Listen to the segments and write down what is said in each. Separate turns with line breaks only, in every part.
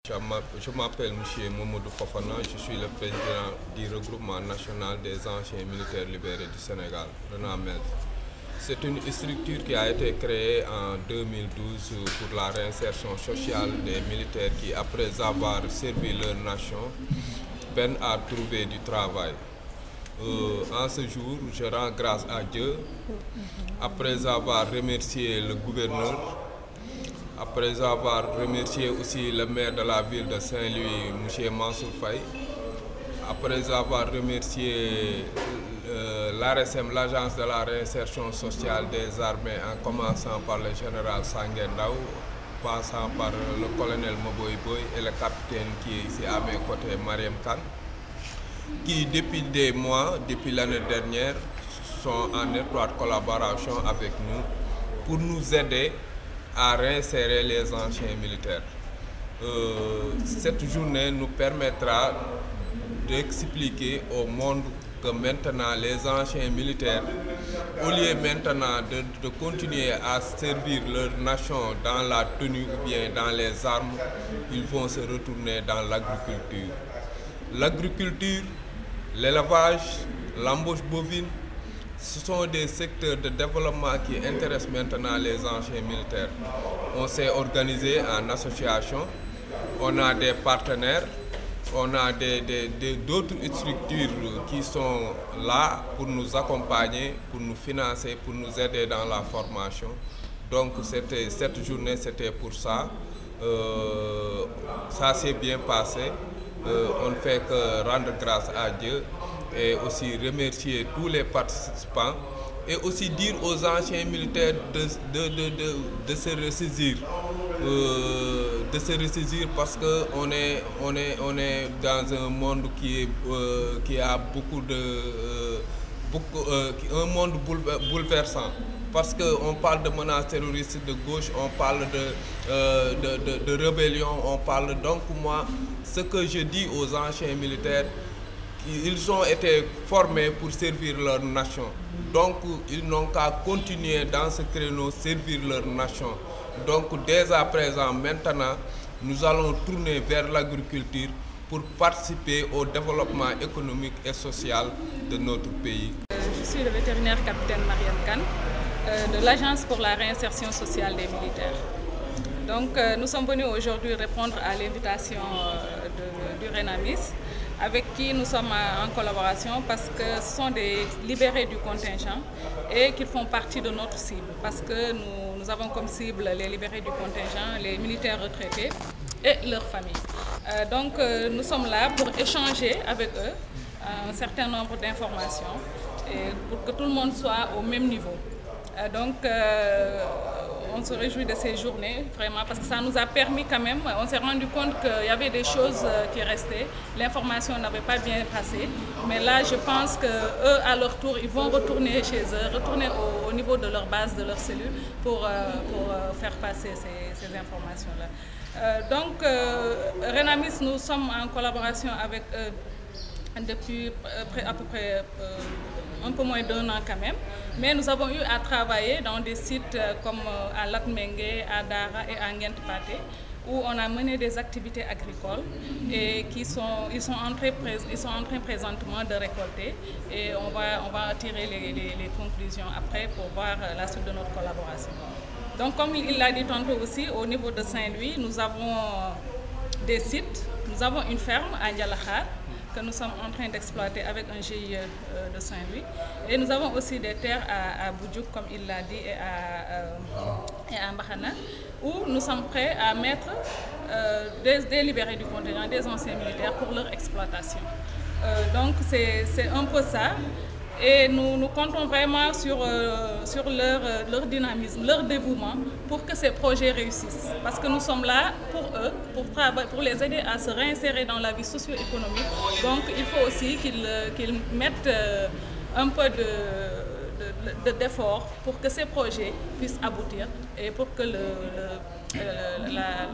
Je m'appelle M. Momodou Fofana, je suis le président du regroupement national des anciens militaires libérés du Sénégal, RENAMEL. C'est une structure qui a été créée en 2012 pour la réinsertion sociale des militaires qui, après avoir servi leur nation, peinent à trouver du travail. En ce jour, je rends grâce à Dieu, après avoir remercié le gouverneur, après avoir remercié aussi le maire de la ville de Saint-Louis, M. Mansour Faye, après avoir remercié l'ARSM, l'Agence de la réinsertion sociale des armées, en commençant par le général Sangué Ndao, passant par le colonel Moboy Boy et le capitaine qui est ici à mes côtés, Mariam Khan, qui depuis des mois, depuis l'année dernière, sont en étroite collaboration avec nous pour nous aider à réinsérer les anciens militaires. Cette journée nous permettra d'expliquer au monde que maintenant les anciens militaires, au lieu maintenant de continuer à servir leur nation dans la tenue ou bien dans les armes, ils vont se retourner dans l'agriculture. L'agriculture, l'élevage, l'embauche bovine, ce sont des secteurs de développement qui intéressent maintenant les anciens militaires. On s'est organisé en association, on a des partenaires, on a d'autres structures qui sont là pour nous accompagner, pour nous financer, pour nous aider dans la formation. Donc cette journée, c'était pour ça. Ça s'est bien passé. On ne fait que rendre grâce à Dieu et aussi remercier tous les participants et aussi dire aux anciens militaires de se ressaisir. De se ressaisir parce qu'on on est dans un monde qui a beaucoup un monde bouleversant. Parce qu'on parle de menaces terroristes de gauche, on parle de rébellion, on parle donc moi, ce que je dis aux anciens militaires, ils ont été formés pour servir leur nation. Donc, ils n'ont qu'à continuer dans ce créneau, servir leur nation. Donc, dès à présent, maintenant, nous allons tourner vers l'agriculture pour participer au développement économique et social de notre pays.
Je suis le vétérinaire capitaine Mariam Khan de l'Agence pour la réinsertion sociale des militaires. Donc nous sommes venus aujourd'hui répondre à l'invitation du RENAMIS, avec qui nous sommes en collaboration parce que ce sont des libérés du contingent et qu'ils font partie de notre cible. Parce que nous avons comme cible les libérés du contingent, les militaires retraités et leurs familles. Donc nous sommes là pour échanger avec eux un certain nombre d'informations pour que tout le monde soit au même niveau. Donc on se réjouit de ces journées, vraiment, parce que ça nous a permis quand même, on s'est rendu compte qu'il y avait des choses qui restaient, l'information n'avait pas bien passé, mais là je pense qu'eux, à leur tour, ils vont retourner chez eux, retourner au niveau de leur base, de leur cellule, pour faire passer ces informations-là. Donc, RENAMIS, nous sommes en collaboration avec eux depuis à peu près un peu moins d'1 an quand même. Mais nous avons eu à travailler dans des sites comme à Latmengue, à Dara et à Ngent Paté, où on a mené des activités agricoles et ils sont en train présentement de récolter. Et on va tirer les conclusions après pour voir la suite de notre collaboration. Donc comme il l'a dit tantôt aussi, au niveau de Saint-Louis, nous avons des sites, nous avons une ferme à Ndialakhar que nous sommes en train d'exploiter avec un GIE de Saint-Louis. Et nous avons aussi des terres à Boudjouk, comme il l'a dit, et à Mbakhana, où nous sommes prêts à mettre des libérés du contingent, des anciens militaires pour leur exploitation. Donc c'est un peu ça. Et nous comptons vraiment sur leur dynamisme, leur dévouement pour que ces projets réussissent. Parce que nous sommes là pour eux, pour les aider à se réinsérer dans la vie socio-économique. Donc il faut aussi qu'ils mettent un peu d'effort pour que ces projets puissent aboutir et pour que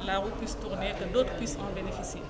la roue puisse tourner, que d'autres puissent en bénéficier.